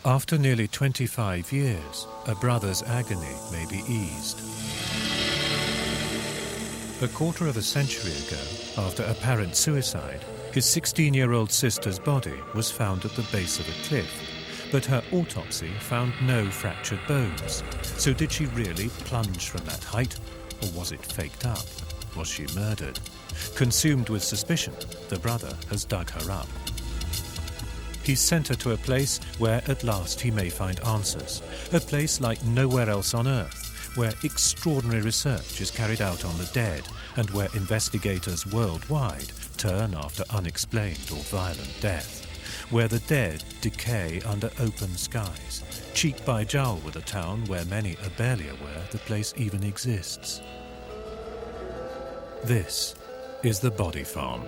After nearly 25 years, a brother's agony may be eased. A quarter of a century ago, after apparent suicide, his 16-year-old sister's body was found at the base of a cliff, but her autopsy found no fractured bones. So did she really plunge from that height, or was it faked up? Was she murdered? Consumed with suspicion, the brother has dug her up. He's sent her to a place where at last he may find answers, a place like nowhere else on Earth, where extraordinary research is carried out on the dead and where investigators worldwide turn after unexplained or violent death, where the dead decay under open skies, cheek by jowl with a town where many are barely aware the place even exists. This is the Body Farm.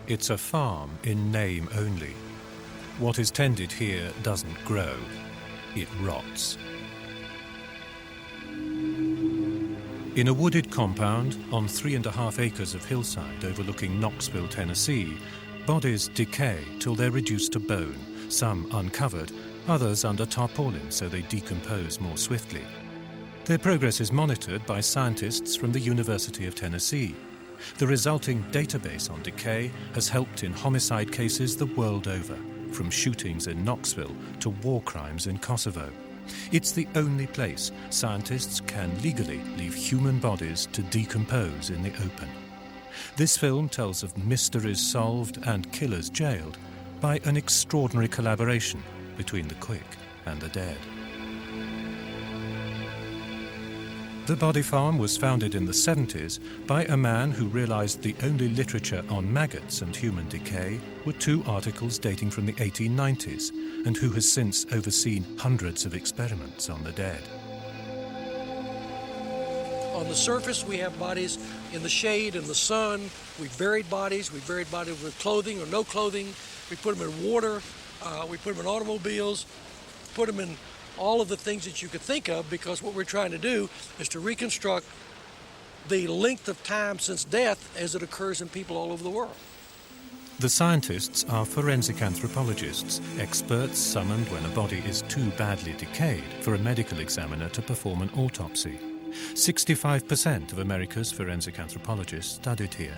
It's a farm in name only. What is tended here doesn't grow, it rots. In a wooded compound on 3.5 acres of hillside overlooking Knoxville, Tennessee, bodies decay till they're reduced to bone, some uncovered, others under tarpaulin so they decompose more swiftly. Their progress is monitored by scientists from the University of Tennessee. The resulting database on decay has helped in homicide cases the world over, from shootings in Knoxville to war crimes in Kosovo. It's the only place scientists can legally leave human bodies to decompose in the open. This film tells of mysteries solved and killers jailed by an extraordinary collaboration between the quick and the dead. The Body Farm was founded in the 70s by a man who realized the only literature on maggots and human decay were 2 articles dating from the 1890s, and who has since overseen hundreds of experiments on the dead. On the surface, we have bodies in the shade, in the sun. We've buried bodies. We've buried bodies with clothing or no clothing. We put them in water. We put them in automobiles. Put them in all of the things that you could think of, because what we're trying to do is to reconstruct the length of time since death as it occurs in people all over the world. The scientists are forensic anthropologists, experts summoned when a body is too badly decayed for a medical examiner to perform an autopsy. 65% of America's forensic anthropologists studied here.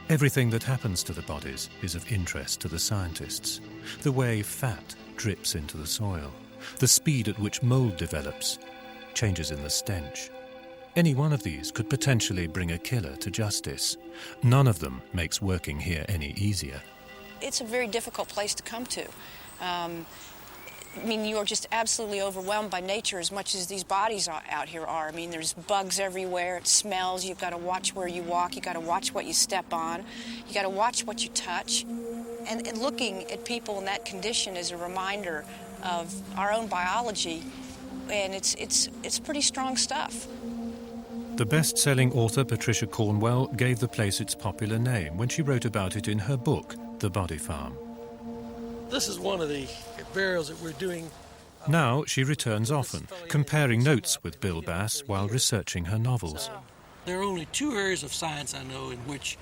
Everything that happens to the bodies is of interest to the scientists. The way fat drips into the soil, the speed at which mold develops, changes in the stench. Any one of these could potentially bring a killer to justice. None of them makes working here any easier. It's a very difficult place to come to. You are just absolutely overwhelmed by nature as much as these bodies out here are. There's bugs everywhere, it smells, you've got to watch where you walk, you've got to watch what you step on, you've got to watch what you touch. And looking at people in that condition is a reminder of our own biology, and it's pretty strong stuff. The best-selling author Patricia Cornwell gave the place its popular name when she wrote about it in her book, The Body Farm. This is one of the burials that we're doing. Now she returns often, comparing notes with Bill Bass while researching her novels. There are only 2 areas of science I know in which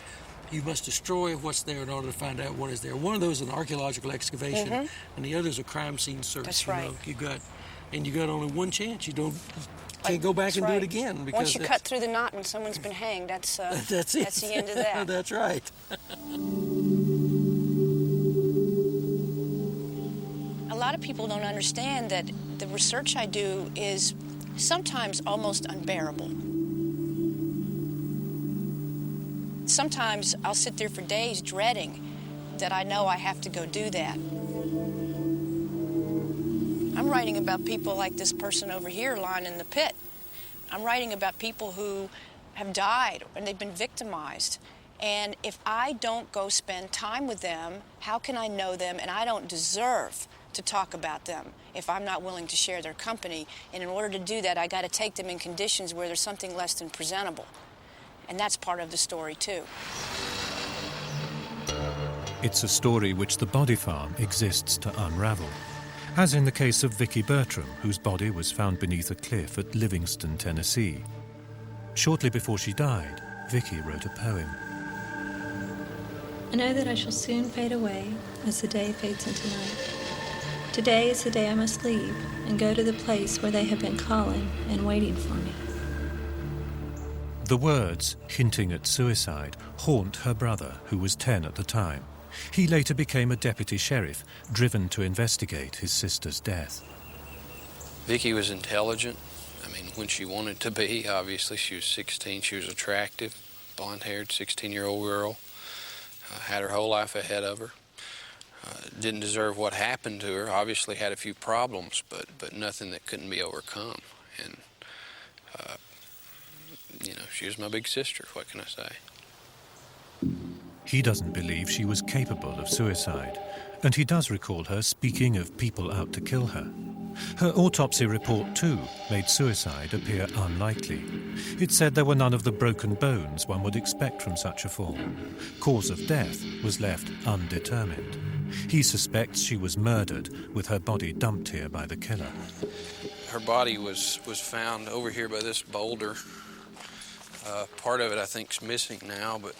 you must destroy what's there in order to find out what is there. One of those is an archaeological excavation, and the other is a crime scene search. That's right. You got only one chance. You can't go back and do it again. Because once you cut through the knot when someone's been hanged, that's it. That's the end of that. That's right. A lot of people don't understand that the research I do is sometimes almost unbearable. Sometimes I'll sit there for days dreading that I know I have to go do that. I'm writing about people like this person over here lying in the pit. I'm writing about people who have died and they've been victimized. And if I don't go spend time with them, how can I know them? And I don't deserve to talk about them if I'm not willing to share their company. And in order to do that, I got to take them in conditions where there's something less than presentable. And that's part of the story, too. It's a story which the Body Farm exists to unravel. As in the case of Vicki Bertram, whose body was found beneath a cliff at Livingston, Tennessee. Shortly before she died, Vicki wrote a poem. I know that I shall soon fade away as the day fades into night. Today is the day I must leave and go to the place where they have been calling and waiting for me. The words, hinting at suicide, haunt her brother, who was 10 at the time. He later became a deputy sheriff, driven to investigate his sister's death. Vicky was intelligent. I mean, when she wanted to be, obviously. She was 16. She was attractive, blonde-haired, 16-year-old girl. Had her whole life ahead of her. Didn't deserve what happened to her. Obviously had a few problems, but nothing that couldn't be overcome. And, you know, she was my big sister, what can I say? He doesn't believe she was capable of suicide, and he does recall her speaking of people out to kill her. Her autopsy report, too, made suicide appear unlikely. It said there were none of the broken bones one would expect from such a fall. Cause of death was left undetermined. He suspects she was murdered, with her body dumped here by the killer. Her body was found over here by this boulder. Part of it, I think, is missing now, but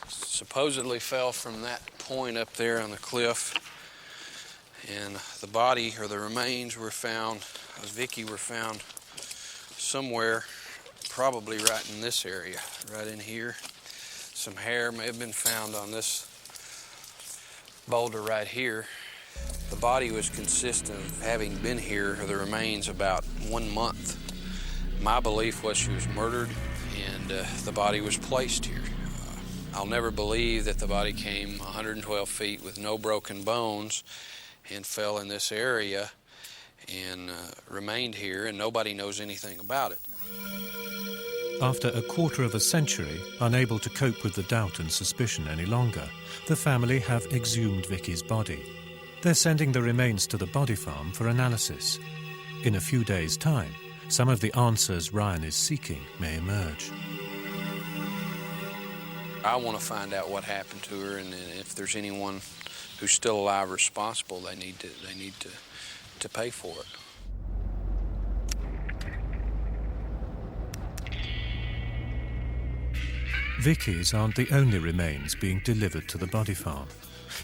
supposedly fell from that point up there on the cliff. And the body, or the remains, were found, as Vicky were found somewhere, probably right in this area, right in here. Some hair may have been found on this boulder right here. The body was consistent of having been here, or the remains, about 1 month. My belief was she was murdered, and the body was placed here. I'll never believe that the body came 112 feet with no broken bones and fell in this area and remained here, and nobody knows anything about it. After a quarter of a century, unable to cope with the doubt and suspicion any longer, the family have exhumed Vicky's body. They're sending the remains to the body farm for analysis. In a few days' time, some of the answers Ryan is seeking may emerge. I want to find out what happened to her, and if there's anyone who's still alive responsible, they need to pay for it. Vicky's aren't the only remains being delivered to the body farm.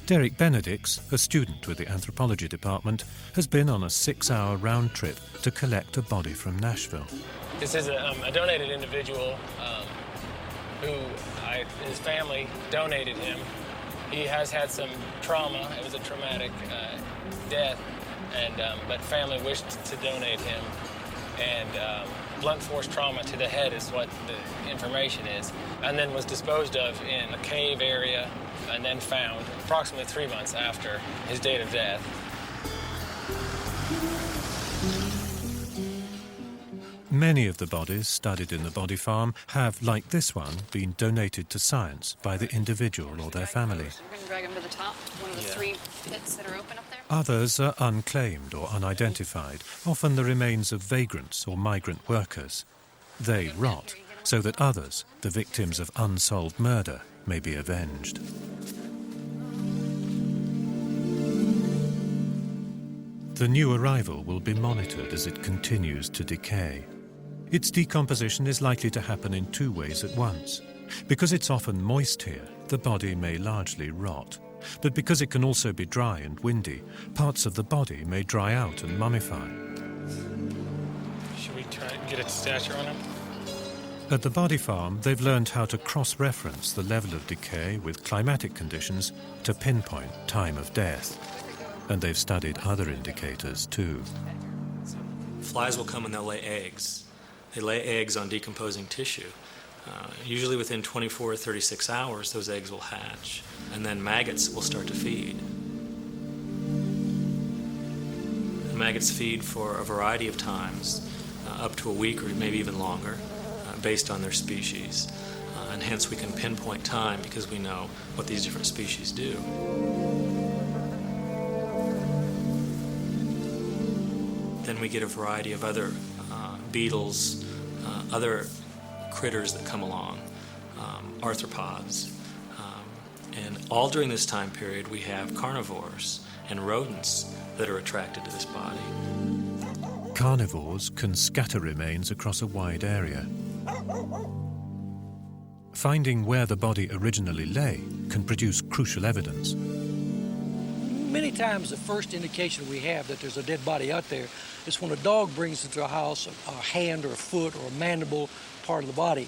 Derek Benedicts, a student with the anthropology department, has been on a 6-hour round trip to collect a body from Nashville. This is a donated individual his family donated him. He has had some trauma. It was a traumatic death, but family wished to donate him. And blunt force trauma to the head is what the information is, and then was disposed of in a cave area and then found approximately 3 months after his date of death. Many of the bodies studied in the body farm have, like this one, been donated to science by the individual or their family. We're going to drag them to the top, one of the 3 pits that are open up there. Others are unclaimed or unidentified, often the remains of vagrants or migrant workers. They rot, so that others, the victims of unsolved murder, may be avenged. The new arrival will be monitored as it continues to decay. Its decomposition is likely to happen in 2 ways at once. Because it's often moist here, the body may largely rot. But because it can also be dry and windy, parts of the body may dry out and mummify. Should we try and get a stature on him? At the body farm, they've learned how to cross-reference the level of decay with climatic conditions to pinpoint time of death. And they've studied other indicators, too. Flies will come and they'll lay eggs. They lay eggs on decomposing tissue. Usually within 24 or 36 hours, those eggs will hatch, and then maggots will start to feed. The maggots feed for a variety of times, up to a week or maybe even longer, based on their species. And hence we can pinpoint time because we know what these different species do. Then we get a variety of other beetles, other critters that come along, arthropods. And all during this time period, we have carnivores and rodents that are attracted to this body. Carnivores can scatter remains across a wide area. Finding where the body originally lay can produce crucial evidence. Many times the first indication we have that there's a dead body out there is when a dog brings into a house a hand or a foot or a mandible part of the body.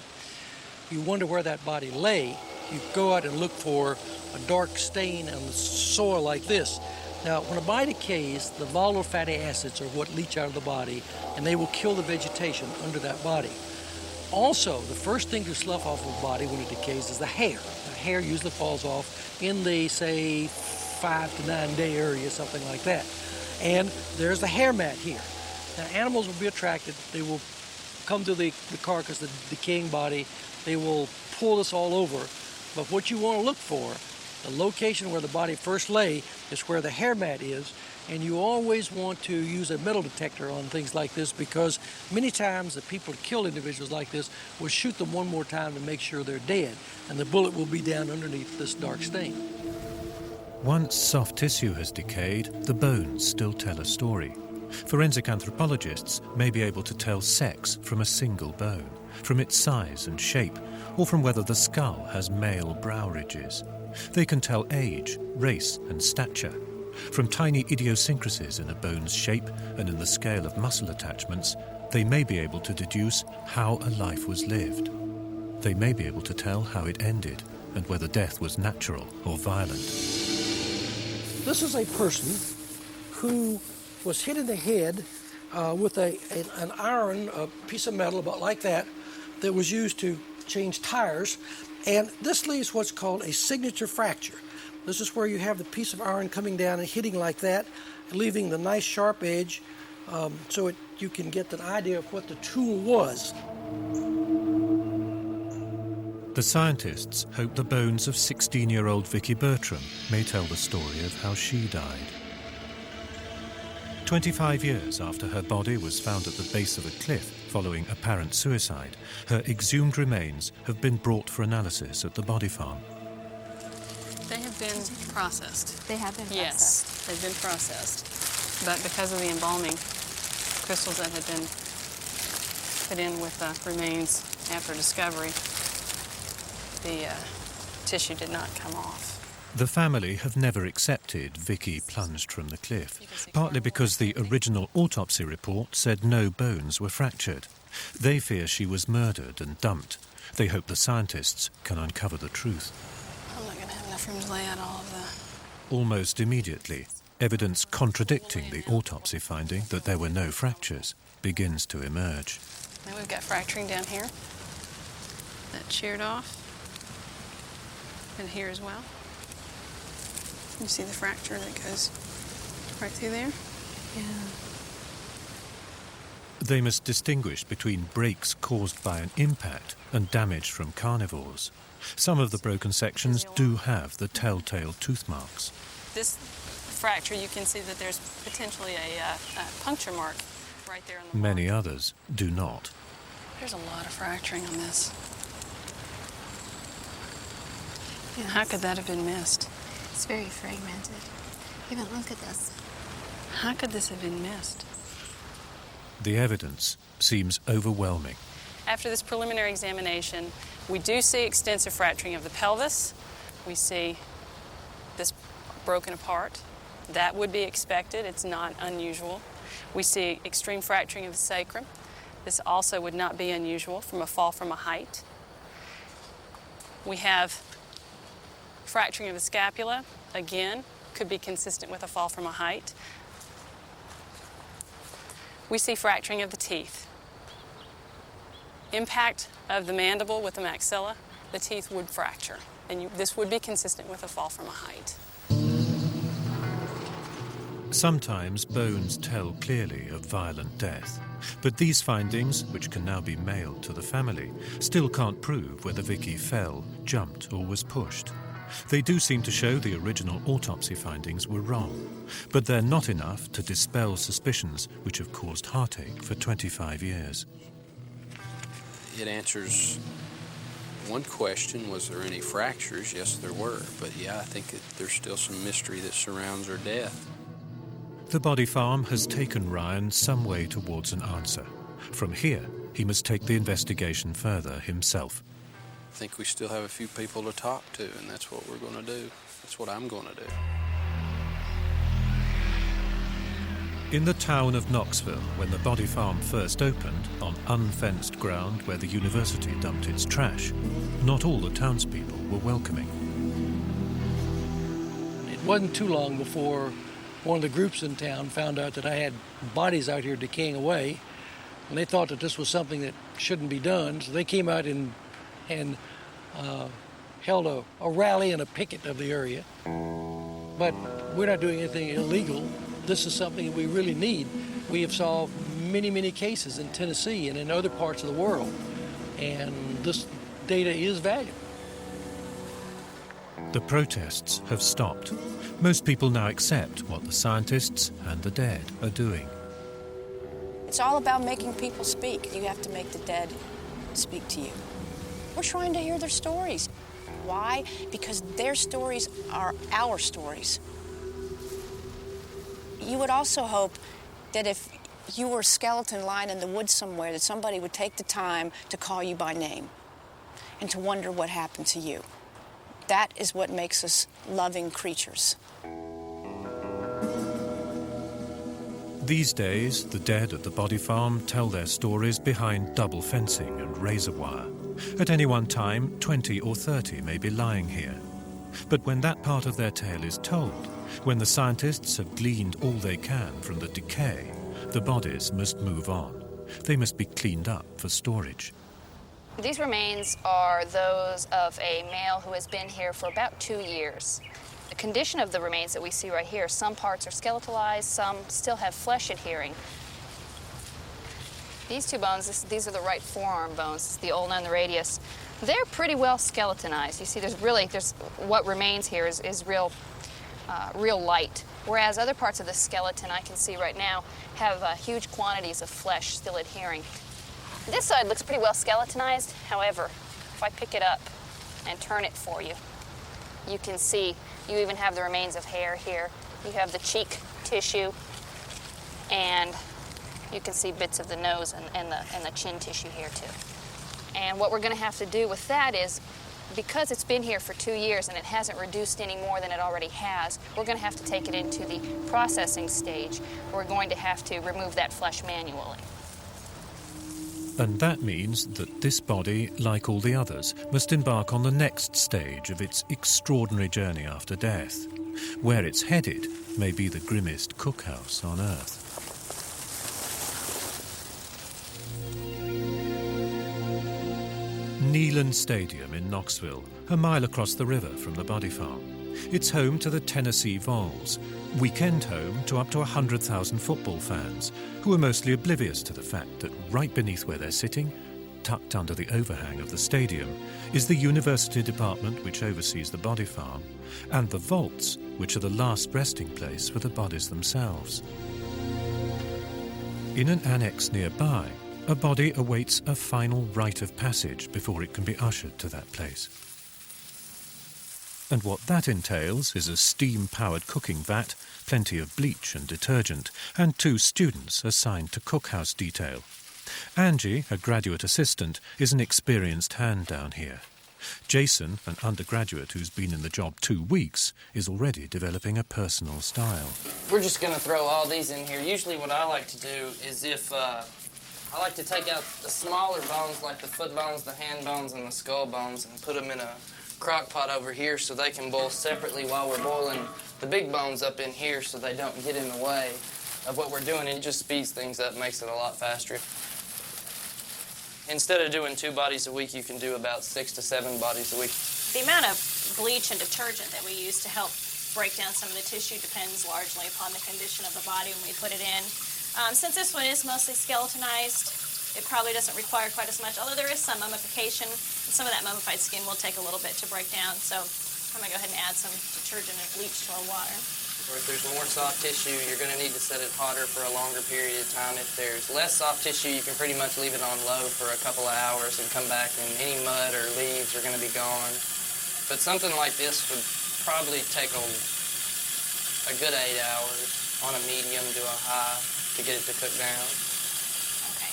You wonder where that body lay. You go out and look for a dark stain on the soil like this. Now, when a body decays, the volatile fatty acids are what leach out of the body, and they will kill the vegetation under that body. Also, the first thing to slough off of the body when it decays is the hair. The hair usually falls off in the, say, 5 to 9 day area, something like that. And there's the hair mat here. Now, animals will be attracted. They will come to the carcass, the decaying body. They will pull this all over. But what you want to look for, the location where the body first lay, is where the hair mat is. And you always want to use a metal detector on things like this, because many times the people who kill individuals like this will shoot them one more time to make sure they're dead. And the bullet will be down underneath this dark stain. Once soft tissue has decayed, the bones still tell a story. Forensic anthropologists may be able to tell sex from a single bone, from its size and shape, or from whether the skull has male brow ridges. They can tell age, race, and stature. From tiny idiosyncrasies in a bone's shape and in the scale of muscle attachments, they may be able to deduce how a life was lived. They may be able to tell how it ended and whether death was natural or violent. This is a person who was hit in the head with an iron, a piece of metal about like that was used to change tires. And this leaves what's called a signature fracture. This is where you have the piece of iron coming down and hitting like that, leaving the nice sharp edge, so you can get an idea of what the tool was. The scientists hope the bones of 16-year-old Vicky Bertram may tell the story of how she died. 25 years after her body was found at the base of a cliff following apparent suicide, her exhumed remains have been brought for analysis at the body farm. They have been processed. They have been processed. Yes, they've been processed. But because of the embalming crystals that had been put in with the remains after discovery, the tissue did not come off. The family have never accepted Vicky plunged from the cliff, partly because the original autopsy report said no bones were fractured. They fear she was murdered and dumped. They hope the scientists can uncover the truth. I'm not going to have enough room to lay out all of the... Almost immediately, evidence contradicting the autopsy finding that there were no fractures begins to emerge. Now we've got fracturing down here. That sheared off. And here as well. You see the fracture that goes right through there? Yeah. They must distinguish between breaks caused by an impact and damage from carnivores. Some of the broken sections do have the telltale tooth marks. This fracture, you can see that there's potentially a puncture mark right there on the Many others do not. There's a lot of fracturing on this. Yes. How could that have been missed? It's very fragmented. Even look at this. How could this have been missed? The evidence seems overwhelming. After this preliminary examination, we do see extensive fracturing of the pelvis. We see this broken apart. That would be expected. It's not unusual. We see extreme fracturing of the sacrum. This also would not be unusual from a fall from a height. We have fracturing of the scapula, again, could be consistent with a fall from a height. We see fracturing of the teeth. Impact of the mandible with the maxilla, the teeth would fracture. And this would be consistent with a fall from a height. Sometimes bones tell clearly of violent death. But these findings, which can now be mailed to the family, still can't prove whether Vicky fell, jumped, or was pushed. They do seem to show the original autopsy findings were wrong, but they're not enough to dispel suspicions which have caused heartache for 25 years. It answers one question, was there any fractures? Yes, there were, but yeah, I think there's still some mystery that surrounds her death. The body farm has taken Ryan some way towards an answer. From here, he must take the investigation further himself. think we still have a few people to talk to, and that's what we're going to do. That's what I'm going to do. In the town of Knoxville, when the body farm first opened, on unfenced ground where the university dumped its trash, not all the townspeople were welcoming. It wasn't too long before one of the groups in town found out that I had bodies out here decaying away, and they thought that this was something that shouldn't be done, so they came out and held a rally and a picket of the area. But we're not doing anything illegal. This is something that we really need. We have solved many, many cases in Tennessee and in other parts of the world, and this data is valuable. The protests have stopped. Most people now accept what the scientists and the dead are doing. It's all about making people speak. You have to make the dead speak to you. We're trying to hear their stories. Why? Because their stories are our stories. You would also hope that if you were a skeleton lying in the woods somewhere, that somebody would take the time to call you by name and to wonder what happened to you. That is what makes us loving creatures. These days, the dead at the body farm tell their stories behind double fencing and razor wire. At any one time, 20 or 30 may be lying here. But when that part of their tale is told, when the scientists have gleaned all they can from the decay, the bodies must move on. They must be cleaned up for storage. These remains are those of a male who has been here for about 2 years. The condition of the remains that we see right here, some parts are skeletalized, some still have flesh adhering. These two bones, these are the right forearm bones, the ulna and the radius. They're pretty well skeletonized. You see, there's what remains here is real light. Whereas other parts of the skeleton I can see right now have huge quantities of flesh still adhering. This side looks pretty well skeletonized. However, if I pick it up and turn it for you, you can see you even have the remains of hair here. You have the cheek tissue, and you can see bits of the nose and the chin tissue here too. And what we're going to have to do with that is, because it's been here for 2 years and it hasn't reduced any more than it already has, we're going to have to take it into the processing stage. We're going to have to remove that flesh manually. And that means that this body, like all the others, must embark on the next stage of its extraordinary journey after death. Where it's headed may be the grimmest cookhouse on Earth. Neyland Stadium in Knoxville, a mile across the river from the body farm. It's home to the Tennessee Vols, weekend home to up to 100,000 football fans, who are mostly oblivious to the fact that right beneath where they're sitting, tucked under the overhang of the stadium, is the university department which oversees the body farm, and the vaults, which are the last resting place for the bodies themselves. In an annex nearby, a body awaits a final rite of passage before it can be ushered to that place. And what that entails is a steam-powered cooking vat, plenty of bleach and detergent, and 2 students assigned to cookhouse detail. Angie, a graduate assistant, is an experienced hand down here. Jason, an undergraduate who's been in the job 2 weeks, is already developing a personal style. We're just going to throw all these in here. Usually what I like to do is I like to take out the smaller bones, like the foot bones, the hand bones, and the skull bones, and put them in a crock pot over here so they can boil separately while we're boiling the big bones up in here so they don't get in the way of what we're doing. And it just speeds things up, makes it a lot faster. Instead of doing 2 bodies a week, you can do about 6 to 7 bodies a week. The amount of bleach and detergent that we use to help break down some of the tissue depends largely upon the condition of the body when we put it in. Since this one is mostly skeletonized, it probably doesn't require quite as much, although there is some mummification. Some of that mummified skin will take a little bit to break down, so I'm going to go ahead and add some detergent and bleach to our water. Or if there's more soft tissue, you're going to need to set it hotter for a longer period of time. If there's less soft tissue, you can pretty much leave it on low for a couple of hours and come back, and any mud or leaves are going to be gone. But something like this would probably take a good 8 hours on a medium to a high to get it to cook down. Okay,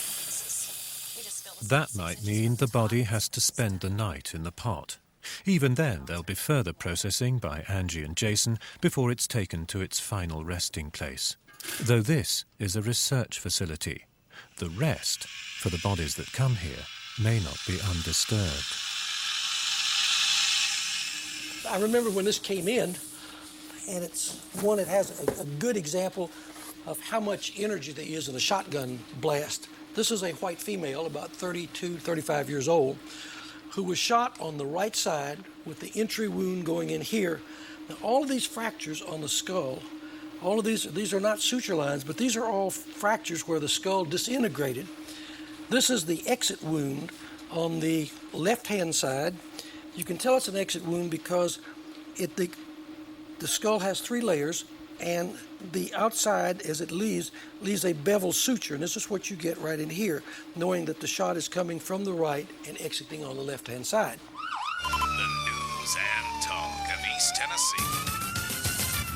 we just filled That might mean the body has to spend the night in the pot. Even then, there'll be further processing by Angie and Jason before it's taken to its final resting place. Though this is a research facility, the rest, for the bodies that come here, may not be undisturbed. I remember when this came in, and it's one that has a good example of how much energy there is in a shotgun blast. This is a white female, about 32, 35 years old, who was shot on the right side with the entry wound going in here. Now, all of these fractures on the skull, all of these are not suture lines, but these are all fractures where the skull disintegrated. This is the exit wound on the left-hand side. You can tell it's an exit wound because the skull has 3 layers, and the outside, as it leaves a bevel suture, and this is what you get right in here, knowing that the shot is coming from the right and exiting on the left-hand side. The news and talk of East Tennessee.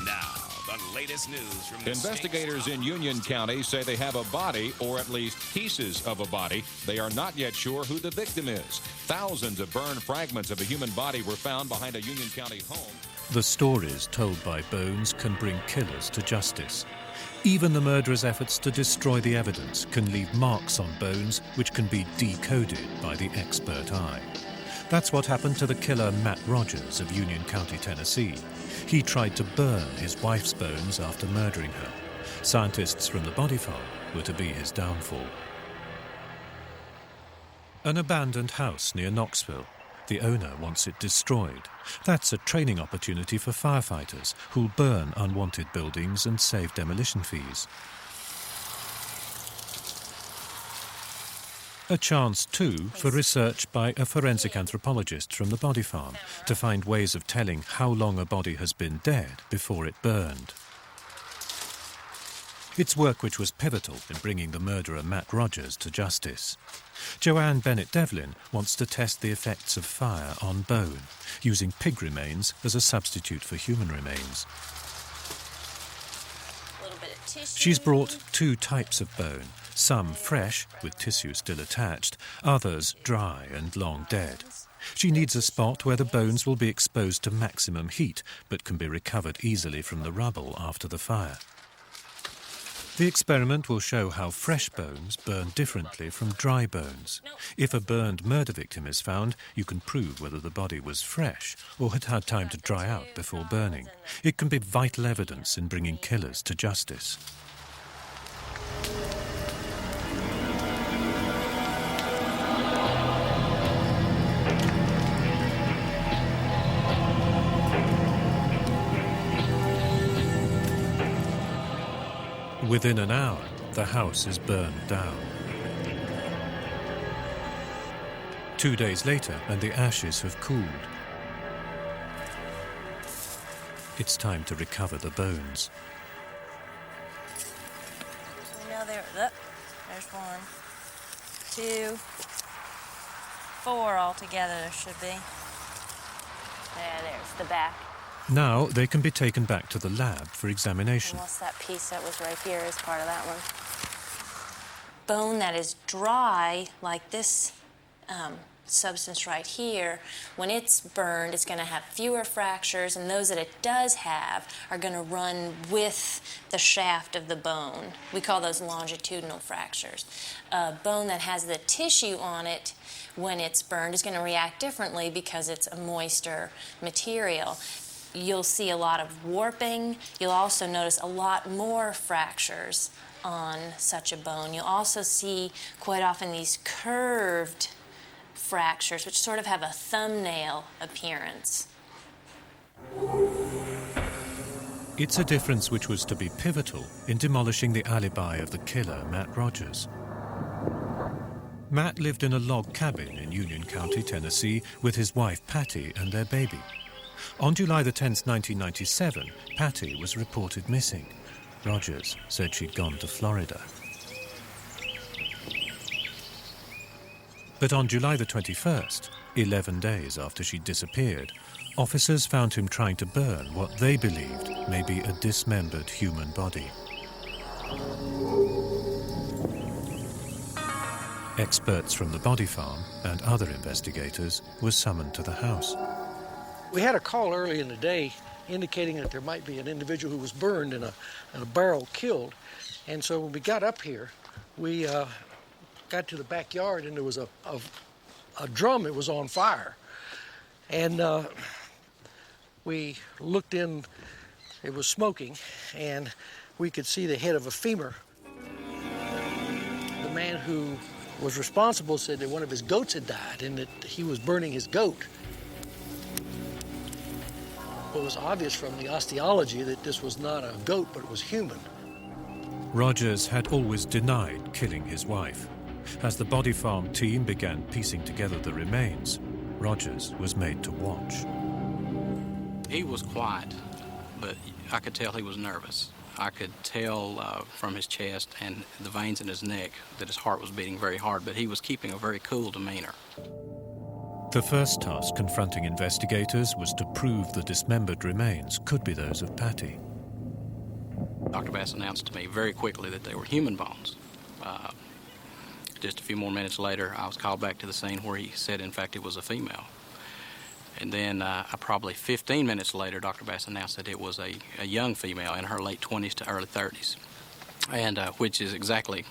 Now, the latest news from the Investigators in Union County say they have a body, or at least pieces of a body. They are not yet sure who the victim is. Thousands of burned fragments of a human body were found behind a Union County home. The stories told by Bones can bring killers to justice. Even the murderer's efforts to destroy the evidence can leave marks on Bones which can be decoded by the expert eye. That's what happened to the killer Matt Rogers of Union County, Tennessee. He tried to burn his wife's bones after murdering her. Scientists from the body farm were to be his downfall. An abandoned house near Knoxville. The owner wants it destroyed. That's a training opportunity for firefighters who'll burn unwanted buildings and save demolition fees. A chance, too, for research by a forensic anthropologist from the body farm to find ways of telling how long a body has been dead before it burned. It's work which was pivotal in bringing the murderer Matt Rogers to justice. Joanne Bennett Devlin wants to test the effects of fire on bone, using pig remains as a substitute for human remains. She's brought 2 types of bone, some fresh, with tissue still attached, others dry and long dead. She needs a spot where the bones will be exposed to maximum heat, but can be recovered easily from the rubble after the fire. The experiment will show how fresh bones burn differently from dry bones. If a burned murder victim is found, you can prove whether the body was fresh or had had time to dry out before burning. It can be vital evidence in bringing killers to justice. Within an hour, the house is burned down. 2 days later, and the ashes have cooled. It's time to recover the bones. We know there's 1, 2, 4 altogether there should be. Yeah, there's the back. Now they can be taken back to the lab for examination. And what's that piece that was right here as part of that one? Bone that is dry, like this substance right here, when it's burned, it's going to have fewer fractures, and those that it does have are going to run with the shaft of the bone. We call those longitudinal fractures. A bone that has the tissue on it, when it's burned, is going to react differently because it's a moister material. You'll see a lot of warping. You'll also notice a lot more fractures on such a bone. You'll also see quite often these curved fractures, which sort of have a thumbnail appearance. It's a difference which was to be pivotal in demolishing the alibi of the killer, Matt Rogers. Matt lived in a log cabin in Union County, Tennessee, with his wife, Patty, and their baby. On July the 10th, 1997, Patty was reported missing. Rogers said she'd gone to Florida. But on July the 21st, 11 days after she'd disappeared, officers found him trying to burn what they believed may be a dismembered human body. Experts from the body farm and other investigators were summoned to the house. We had a call early in the day indicating that there might be an individual who was burned and a barrel killed. And so when we got up here, we got to the backyard and there was a drum that was on fire. And we looked in, it was smoking, and we could see the head of a femur. The man who was responsible said that one of his goats had died and that he was burning his goat. It was obvious from the osteology that this was not a goat, but it was human. Rogers had always denied killing his wife. As the body farm team began piecing together the remains, Rogers was made to watch. He was quiet, but I could tell he was nervous. I could tell from his chest and the veins in his neck that his heart was beating very hard, but he was keeping a very cool demeanor. The first task confronting investigators was to prove the dismembered remains could be those of Patty. Dr. Bass announced to me very quickly that they were human bones. Just a few more minutes later, I was called back to the scene where he said, in fact, it was a female. And then probably 15 minutes later, Dr. Bass announced that it was a young female in her late 20s to early 30s, and which is exactly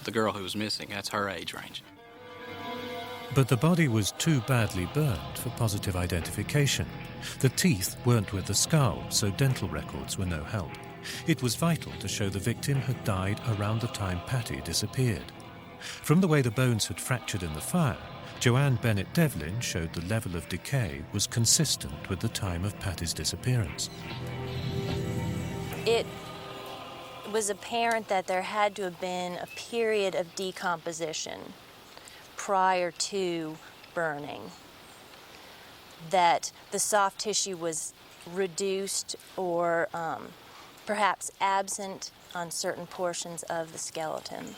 the girl who was missing. That's her age range. But the body was too badly burned for positive identification. The teeth weren't with the skull, so dental records were no help. It was vital to show the victim had died around the time Patty disappeared. From the way the bones had fractured in the fire, Joanne Bennett Devlin showed the level of decay was consistent with the time of Patty's disappearance. It was apparent that there had to have been a period of decomposition prior to burning, that the soft tissue was reduced or perhaps absent on certain portions of the skeleton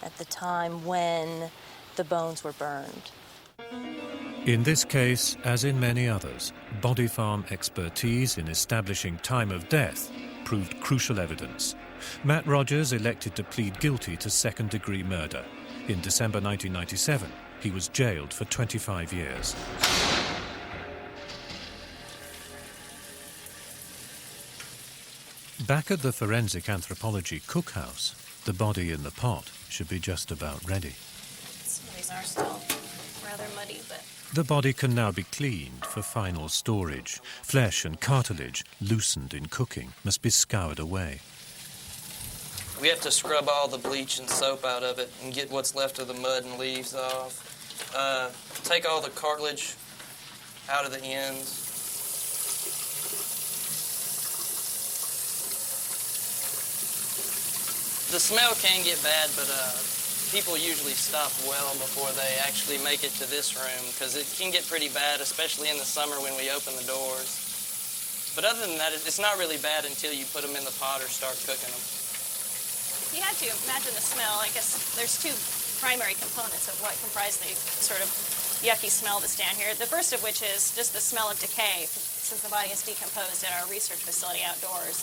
at the time when the bones were burned. In this case, as in many others, body farm expertise in establishing time of death proved crucial evidence. Matt Rogers elected to plead guilty to second-degree murder. In December 1997, he was jailed for 25 years. Back at the forensic anthropology cookhouse, the body in the pot should be just about ready. These are still rather muddy, but... The body can now be cleaned for final storage. Flesh and cartilage, loosened in cooking, must be scoured away. We have to scrub all the bleach and soap out of it and get what's left of the mud and leaves off. Take all the cartilage out of the ends. The smell can get bad, but people usually stop well before they actually make it to this room, because it can get pretty bad, especially in the summer when we open the doors. But other than that, it's not really bad until you put them in the pot or start cooking them. If you had to imagine the smell, I guess there's two primary components of what comprise the sort of yucky smell that's down here. The first of which is just the smell of decay, since the body is decomposed at our research facility outdoors.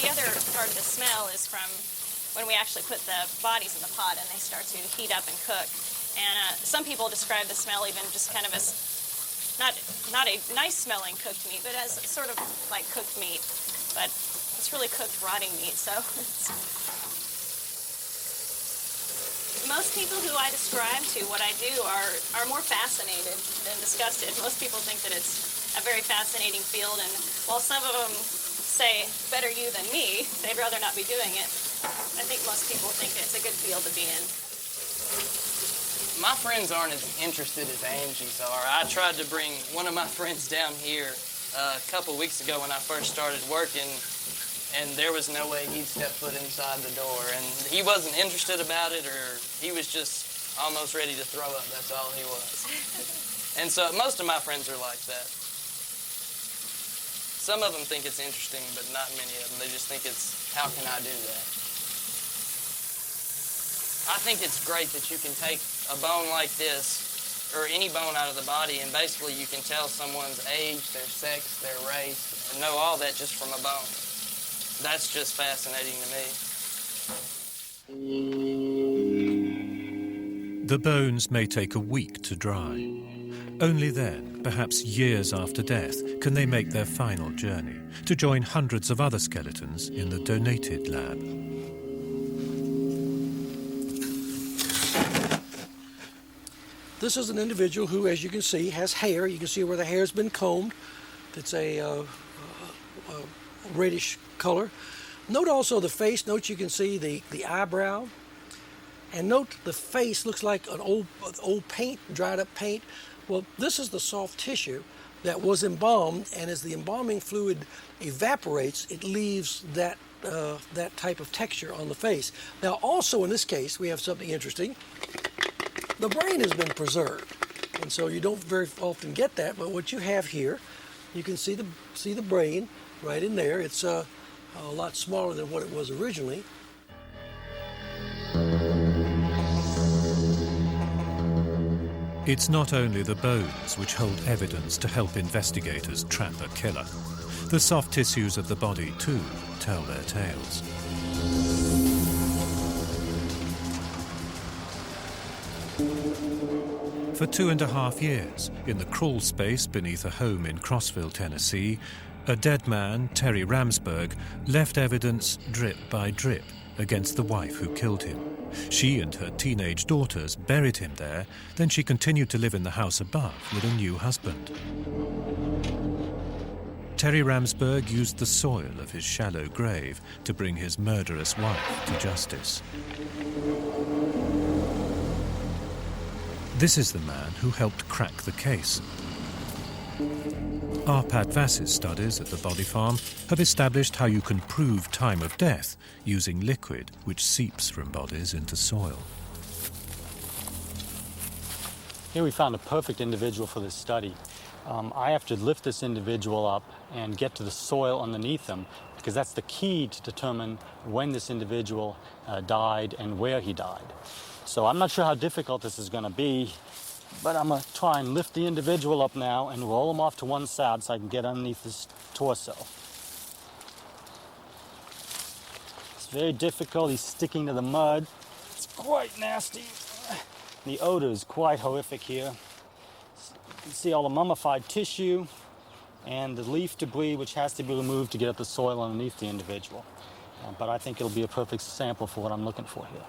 The other part of the smell is from when we actually put the bodies in the pot and they start to heat up and cook. And some people describe the smell even just kind of as not a nice smelling cooked meat, but as sort of like cooked meat. But it's really cooked rotting meat, so most people who I describe to what I do are more fascinated than disgusted. Most people think that it's a very fascinating field, and while some of them say, better you than me, they'd rather not be doing it, I think most people think it's a good field to be in. My friends aren't as interested as Angie's are. I tried to bring one of my friends down here a couple weeks ago when I first started working, and there was no way he'd step foot inside the door. And he wasn't interested about it, or he was just almost ready to throw up. That's all he was. And so most of my friends are like that. Some of them think it's interesting, but not many of them. They just think it's, how can I do that? I think it's great that you can take a bone like this, or any bone out of the body, and basically you can tell someone's age, their sex, their race, and know all that just from a bone. That's just fascinating to me. The bones may take a week to dry. Only then, perhaps years after death, can they make their final journey to join hundreds of other skeletons in the donated lab. This is an individual who, as you can see, has hair. You can see where the hair's been combed. It's a reddish color. Note also the face. Note you can see the eyebrow. And note the face looks like an old paint, dried up paint. Well, this is the soft tissue that was embalmed, and as the embalming fluid evaporates, it leaves that type of texture on the face. Now, also in this case, we have something interesting. The brain has been preserved, and so you don't very often get that, but what you have here, you can see the brain right in there. It's a lot smaller than what it was originally. It's not only the bones which hold evidence to help investigators trap a killer. The soft tissues of the body, too, tell their tales. For 2.5 years, in the crawl space beneath a home in Crossville, Tennessee, a dead man, Terry Ramsberg, left evidence drip by drip against the wife who killed him. She and her teenage daughters buried him there, then she continued to live in the house above with a new husband. Terry Ramsberg used the soil of his shallow grave to bring his murderous wife to justice. This is the man who helped crack the case. Arpad Vass's studies at the Body Farm have established how you can prove time of death using liquid which seeps from bodies into soil. Here we found a perfect individual for this study. I have to lift this individual up and get to the soil underneath him, because that's the key to determine when this individual died and where he died. So I'm not sure how difficult this is going to be, but I'm going to try and lift the individual up now and roll him off to one side so I can get underneath his torso. It's very difficult. He's sticking to the mud. It's quite nasty. The odor is quite horrific here. You can see all the mummified tissue and the leaf debris which has to be removed to get at the soil underneath the individual. But I think it'll be a perfect sample for what I'm looking for here.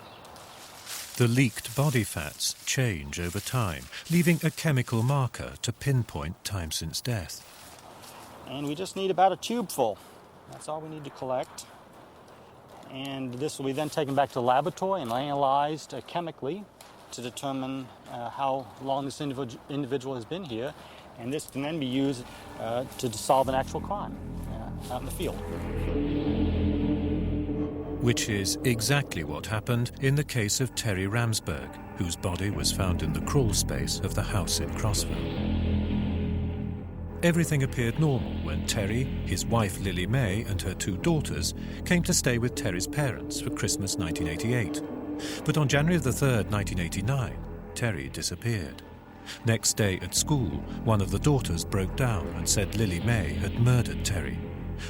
The leaked body fats change over time, leaving a chemical marker to pinpoint time since death. And we just need about a tube full. That's all we need to collect. And this will be then taken back to the laboratory and analyzed chemically to determine how long this individual has been here. And this can then be used to solve an actual crime out in the field. Which is exactly what happened in the case of Terry Ramsberg, whose body was found in the crawl space of the house in Crossville. Everything appeared normal when Terry, his wife Lily May, and her 2 daughters came to stay with Terry's parents for Christmas 1988. But on January the 3rd, 1989, Terry disappeared. Next day at school, one of the daughters broke down and said Lily May had murdered Terry.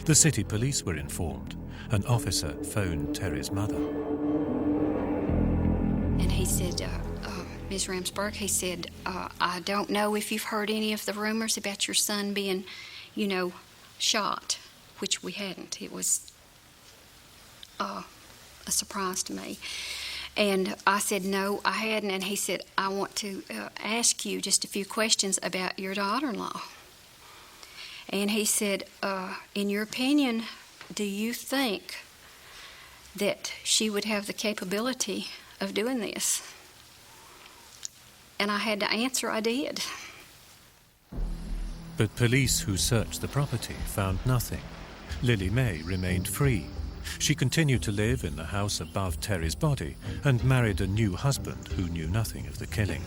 The city police were informed. An officer phoned Terry's mother. And he said, Ms. Ramsberg, he said, I don't know if you've heard any of the rumors about your son being, shot, which we hadn't. It was a surprise to me. And I said, no, I hadn't. And he said, I want to ask you just a few questions about your daughter-in-law. And he said, in your opinion, do you think that she would have the capability of doing this? And I had to answer, I did. But police who searched the property found nothing. Lily May remained free. She continued to live in the house above Terry's body and married a new husband who knew nothing of the killing.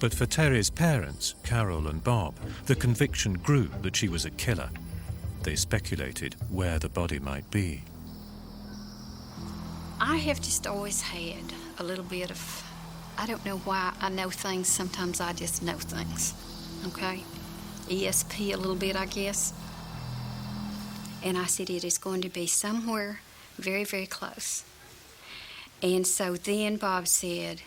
But for Terry's parents, Carol and Bob, the conviction grew that she was a killer. They speculated where the body might be. I have just always had a little bit of, I don't know why I know things, sometimes I just know things, okay? ESP a little bit, I guess. And I said it is going to be somewhere very, very close. And so then Bob said,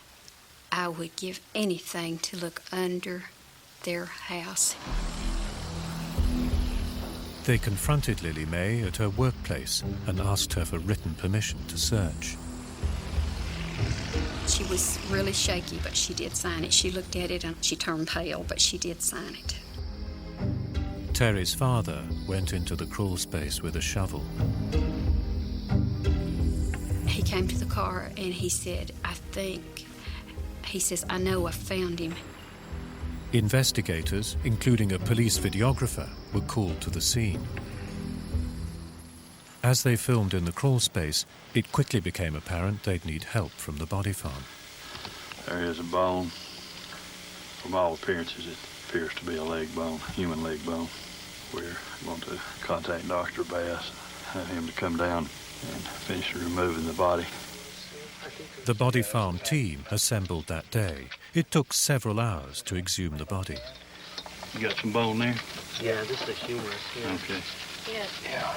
I would give anything to look under their house. They confronted Lily May at her workplace and asked her for written permission to search. She was really shaky, but she did sign it. She looked at it and she turned pale, but she did sign it. Terry's father went into the crawl space with a shovel. He came to the car and he said, he says, I know I found him. Investigators, including a police videographer, were called to the scene. As they filmed in the crawl space, it quickly became apparent they'd need help from the body farm. There is a bone. From all appearances, it appears to be a leg bone, human leg bone. We're going to contact Dr. Bass, have him to come down and finish removing the body. The body farm team assembled that day. It took several hours to exhume the body. You got some bone there? Yeah, this is humerus. Yeah. Okay. Yeah.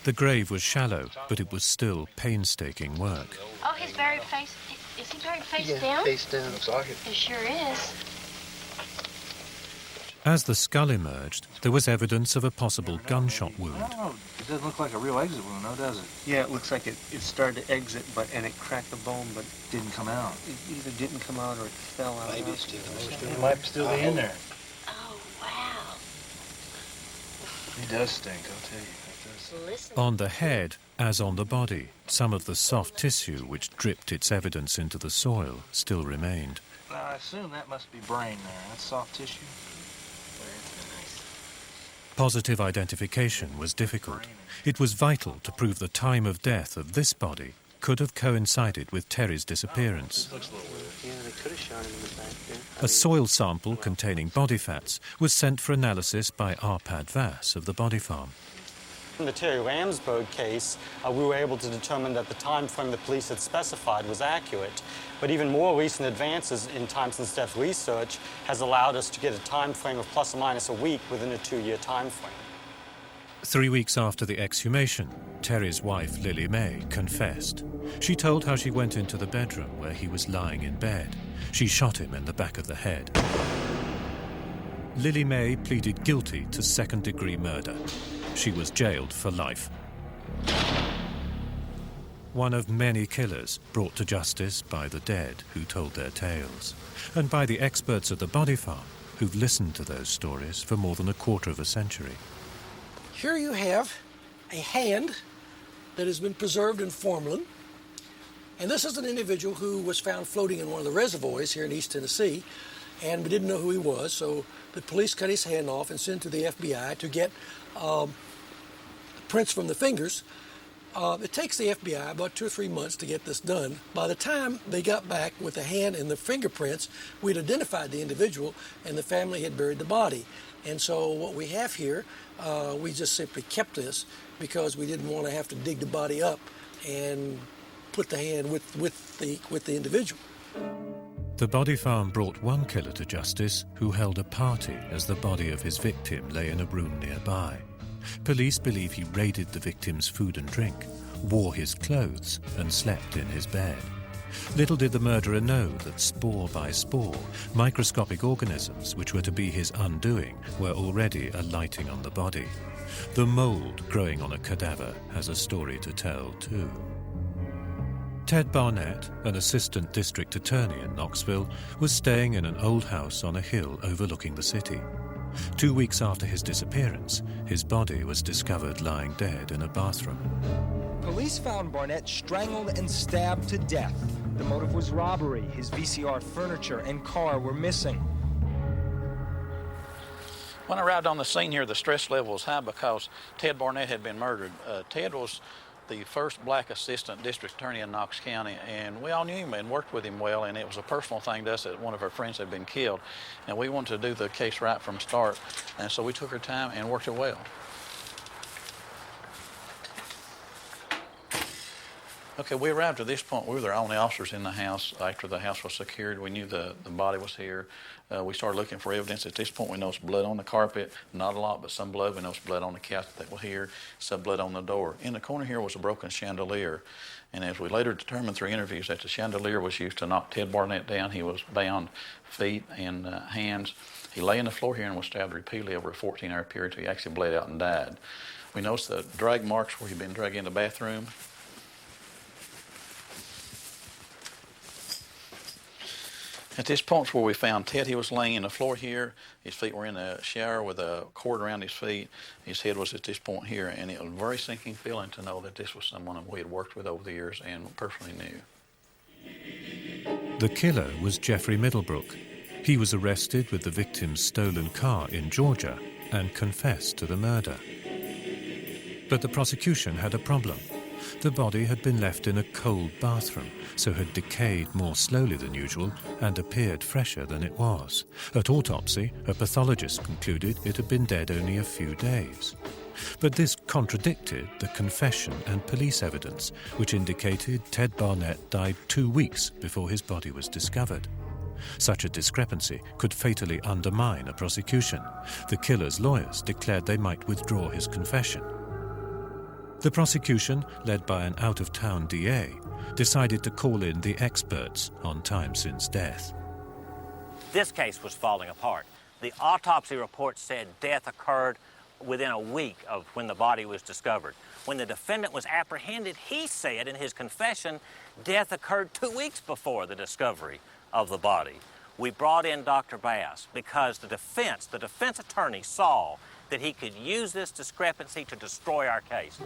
The grave was shallow, but it was still painstaking work. Oh, he's buried face... Is he buried face down? Yeah, face down. Looks like it. It sure is. As the skull emerged, there was evidence of a possible gunshot wound. I don't know. It doesn't look like a real exit wound, though, does it? Yeah, it looks like it started to exit, and it cracked the bone, but didn't come out. It either didn't come out or it fell out. Maybe it's still. It might still be in there. Oh, wow. It does stink, I'll tell you. On the head, as on the body, some of the soft tissue which dripped its evidence into the soil still remained. Now, I assume that must be brain there. That's soft tissue. Positive identification was difficult. It was vital to prove the time of death of this body could have coincided with Terry's disappearance. Yeah, they could have shot him in the back there. A soil sample containing body fats was sent for analysis by Arpad Vass of the body farm. In the Terry Ramsberg case, we were able to determine that the time frame the police had specified was accurate. But even more recent advances in time since death research has allowed us to get a time frame of plus or minus a week within a 2-year time frame. 3 weeks after the exhumation, Terry's wife, Lily May, confessed. She told how she went into the bedroom where he was lying in bed. She shot him in the back of the head. Lily May pleaded guilty to second-degree murder. She was jailed for life. One of many killers brought to justice by the dead who told their tales, and by the experts at the body farm who've listened to those stories for more than a quarter of a century. Here you have a hand that has been preserved in formalin, and this is an individual who was found floating in one of the reservoirs here in East Tennessee, and we didn't know who he was, so the police cut his hand off and sent it to the FBI to get prints from the fingers. It takes the FBI about 2 or 3 months to get this done. By the time they got back with the hand and the fingerprints, we'd identified the individual and the family had buried the body. And so what we have here, we just simply kept this because we didn't want to have to dig the body up and put the hand with the individual. The body farm brought one killer to justice who held a party as the body of his victim lay in a room nearby. Police believe he raided the victim's food and drink, wore his clothes, and slept in his bed. Little did the murderer know that spore by spore, microscopic organisms which were to be his undoing were already alighting on the body. The mold growing on a cadaver has a story to tell too. Ted Barnett, an assistant district attorney in Knoxville, was staying in an old house on a hill overlooking the city. 2 weeks after his disappearance, his body was discovered lying dead in a bathroom. Police found Barnett strangled and stabbed to death. The motive was robbery. His VCR furniture and car were missing. When I arrived on the scene here, the stress level was high because Ted Barnett had been murdered. Ted was the first black assistant district attorney in Knox County, and we all knew him and worked with him well, and it was a personal thing to us that one of our friends had been killed, and we wanted to do the case right from start, and so we took our time and worked it well. Okay, we arrived at this point. We were the only officers in the house after the house was secured. We knew the body was here. We started looking for evidence. At this point, we noticed blood on the carpet. Not a lot, but some blood. We noticed blood on the couch that was here, some blood on the door. In the corner here was a broken chandelier. And as we later determined through interviews that the chandelier was used to knock Ted Barnett down. He was bound feet and hands. He lay on the floor here and was stabbed repeatedly over a 14-hour period until he actually bled out and died. We noticed the drag marks where he'd been dragged in the bathroom. At this point where we found Ted, he was laying on the floor here. His feet were in the shower with a cord around his feet. His head was at this point here, and it was a very sinking feeling to know that this was someone that we had worked with over the years and personally knew. The killer was Jeffrey Middlebrook. He was arrested with the victim's stolen car in Georgia and confessed to the murder. But the prosecution had a problem. The body had been left in a cold bathroom, so had decayed more slowly than usual and appeared fresher than it was. At autopsy, a pathologist concluded it had been dead only a few days. But this contradicted the confession and police evidence, which indicated Ted Barnett died 2 weeks before his body was discovered. Such a discrepancy could fatally undermine a prosecution. The killer's lawyers declared they might withdraw his confession. The prosecution, led by an out-of-town DA, decided to call in the experts on time since death. This case was falling apart. The autopsy report said death occurred within a week of when the body was discovered. When the defendant was apprehended, he said in his confession, death occurred 2 weeks before the discovery of the body. We brought in Dr. Bass because the defense attorney saw that he could use this discrepancy to destroy our case.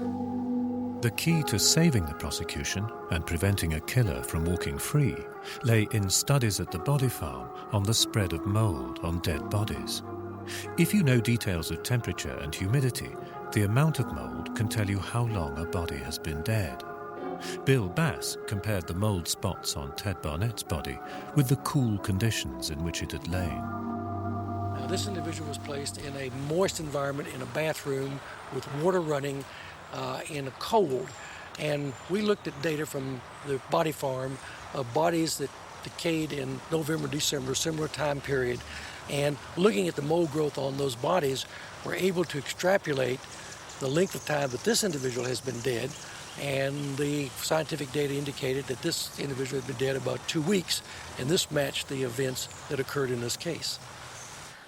The key to saving the prosecution and preventing a killer from walking free lay in studies at the body farm on the spread of mold on dead bodies. If you know details of temperature and humidity, the amount of mold can tell you how long a body has been dead. Bill Bass compared the mold spots on Ted Barnett's body with the cool conditions in which it had lain. Now, this individual was placed in a moist environment in a bathroom with water running in a cold. And we looked at data from the body farm of bodies that decayed in November, December, similar time period. And looking at the mold growth on those bodies, we're able to extrapolate the length of time that this individual has been dead. And the scientific data indicated that this individual had been dead about 2 weeks, and this matched the events that occurred in this case.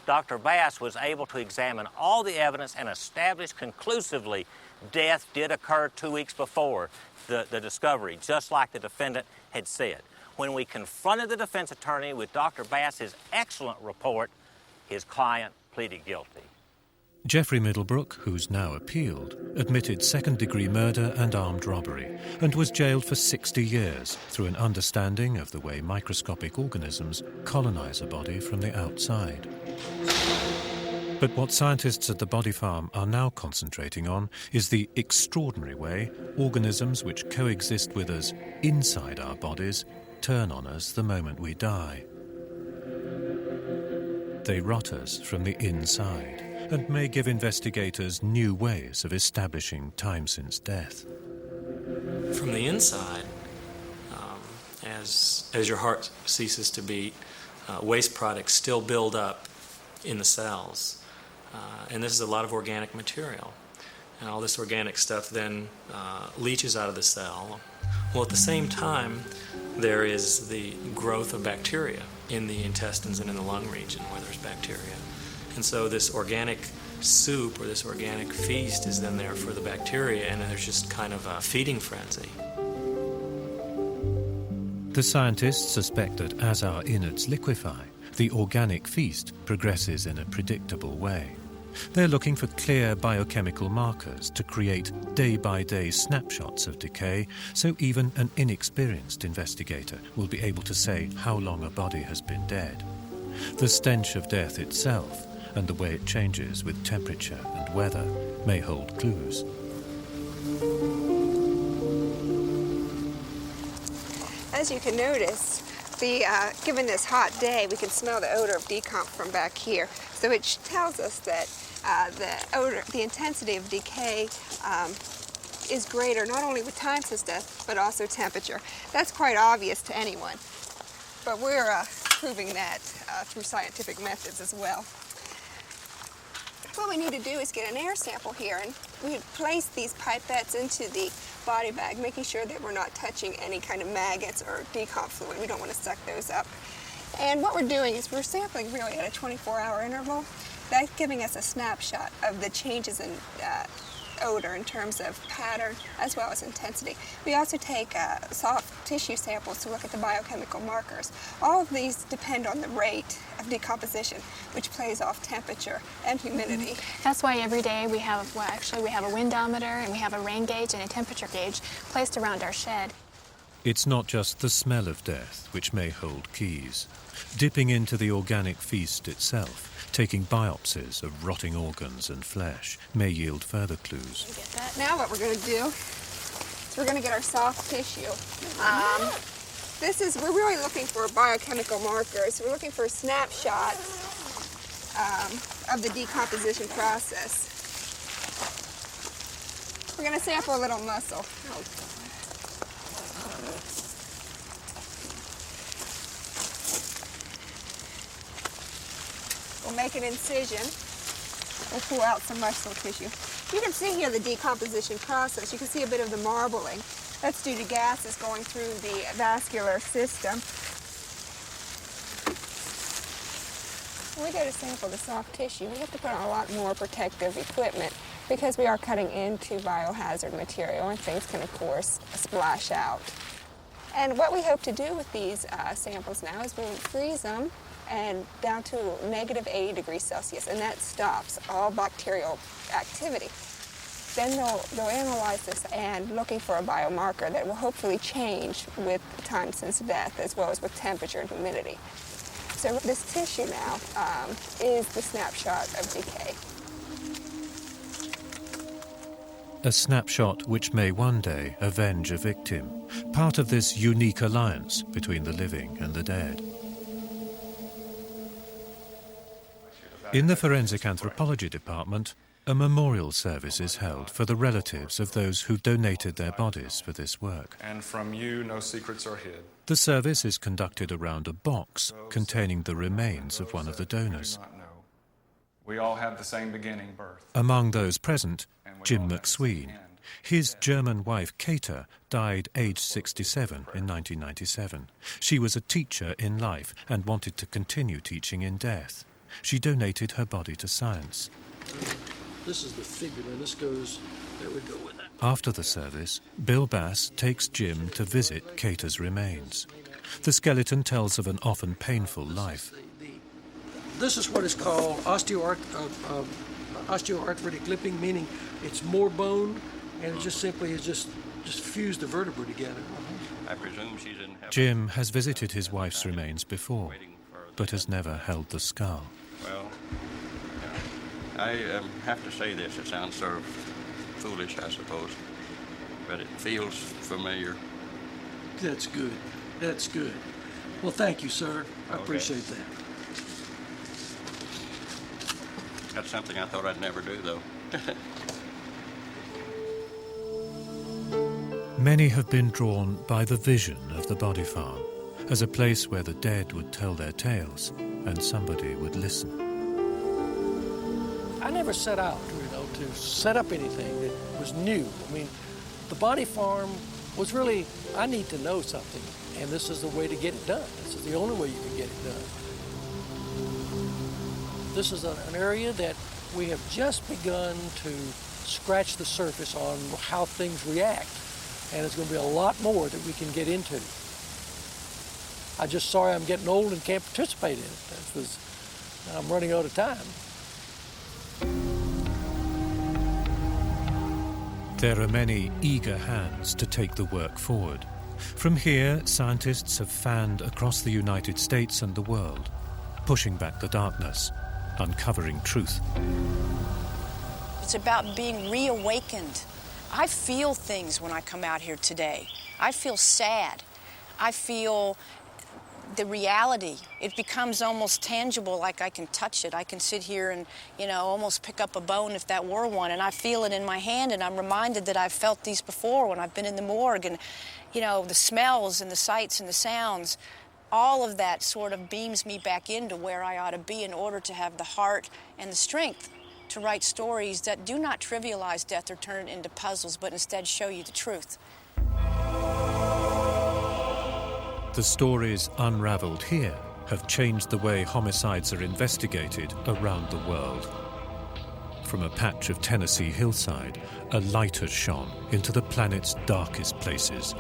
Dr. Bass was able to examine all the evidence and establish conclusively death did occur 2 weeks before the discovery, just like the defendant had said. When we confronted the defense attorney with Dr. Bass's excellent report, his client pleaded guilty. Jeffrey Middlebrook, who's now appealed, admitted second-degree murder and armed robbery and was jailed for 60 years through an understanding of the way microscopic organisms colonize a body from the outside. But what scientists at the body farm are now concentrating on is the extraordinary way organisms which coexist with us inside our bodies turn on us the moment we die. They rot us from the inside and may give investigators new ways of establishing time since death. From the inside, as your heart ceases to beat, waste products still build up in the cells. And this is a lot of organic material. And all this organic stuff then leaches out of the cell. Well, at the same time, there is the growth of bacteria in the intestines and in the lung region where there's bacteria. And so this organic soup or this organic feast is then there for the bacteria, and there's just kind of a feeding frenzy. The scientists suspect that as our innards liquefy, the organic feast progresses in a predictable way. They're looking for clear biochemical markers to create day-by-day snapshots of decay, so even an inexperienced investigator will be able to say how long a body has been dead. The stench of death itself and the way it changes with temperature and weather may hold clues. As you can notice, given this hot day, we can smell the odor of decomp from back here. So it tells us that the intensity of decay is greater not only with time since death, but also temperature. That's quite obvious to anyone, but we're proving that through scientific methods as well. What we need to do is get an air sample here, and we place these pipettes into the body bag, making sure that we're not touching any kind of maggots or decomp fluid. We don't want to suck those up. And what we're doing is we're sampling really at a 24-hour interval. That's giving us a snapshot of the changes in odor in terms of pattern as well as intensity. We also take soft tissue samples to look at the biochemical markers. All of these depend on the rate of decomposition, which plays off temperature and humidity. That's why every day we have, we have a windometer and we have a rain gauge and a temperature gauge placed around our shed. It's not just the smell of death which may hold keys. Dipping into the organic feast itself, taking biopsies of rotting organs and flesh, may yield further clues. Now what we're going to do is we're going to get our soft tissue. We're really looking for biochemical markers. We're looking for snapshots of the decomposition process. We're going to sample a little muscle. We'll make an incision. We'll pull out some muscle tissue. You can see here the decomposition process. You can see a bit of the marbling. That's due to gases going through the vascular system. When we go to sample the soft tissue, we have to put on a lot more protective equipment because we are cutting into biohazard material and things can, of course, splash out. And what we hope to do with these samples now is we'll freeze them and down to -80 degrees Celsius, and that stops all bacterial activity. Then they'll analyze this and looking for a biomarker that will hopefully change with time since death as well as with temperature and humidity. So this tissue now is the snapshot of decay. A snapshot which may one day avenge a victim, part of this unique alliance between the living and the dead. In the Forensic Anthropology Department, a memorial service is held for the relatives of those who donated their bodies for this work. And from you, no secrets are hid. The service is conducted around a box containing the remains of one of the donors. We all have the same beginning, birth. Among those present, Jim McSween. His German wife, Kata, died aged 67 in 1997. She was a teacher in life and wanted to continue teaching in death. She donated her body to science. This is the fibula, and this goes, there we go with that. After the service, Bill Bass takes Jim to visit Kata's remains. The skeleton tells of an often painful life. This is what is called osteoarthritic lipping, meaning it's more bone, and it just simply is just fused the vertebrae together. I presume she's in heaven. Jim has visited his wife's remains before, but has never held the skull. Well, I have to say this. It sounds sort of foolish, I suppose, but it feels familiar. That's good. That's good. Well, thank you, sir. I appreciate that. That's something I thought I'd never do, though. Many have been drawn by the vision of the body farm as a place where the dead would tell their tales and somebody would listen. I never set out, to set up anything that was new. I mean, the body farm was really, I need to know something, and this is the way to get it done. This is the only way you can get it done. This is an area that we have just begun to scratch the surface on how things react, and there's going to be a lot more that we can get into. I'm just sorry I'm getting old and can't participate in it. I'm running out of time. There are many eager hands to take the work forward. From here, scientists have fanned across the United States and the world, pushing back the darkness, uncovering truth. It's about being reawakened. I feel things when I come out here today. I feel sad. I feel the reality. It becomes almost tangible, like I can touch it. I can sit here and, you know, almost pick up a bone if that were one, and I feel it in my hand, and I'm reminded that I've felt these before when I've been in the morgue, and, you know, the smells and the sights and the sounds, all of that sort of beams me back into where I ought to be in order to have the heart and the strength to write stories that do not trivialize death or turn it into puzzles, but instead show you the truth. The stories unraveled here have changed the way homicides are investigated around the world. From a patch of Tennessee hillside, a light has shone into the planet's darkest places.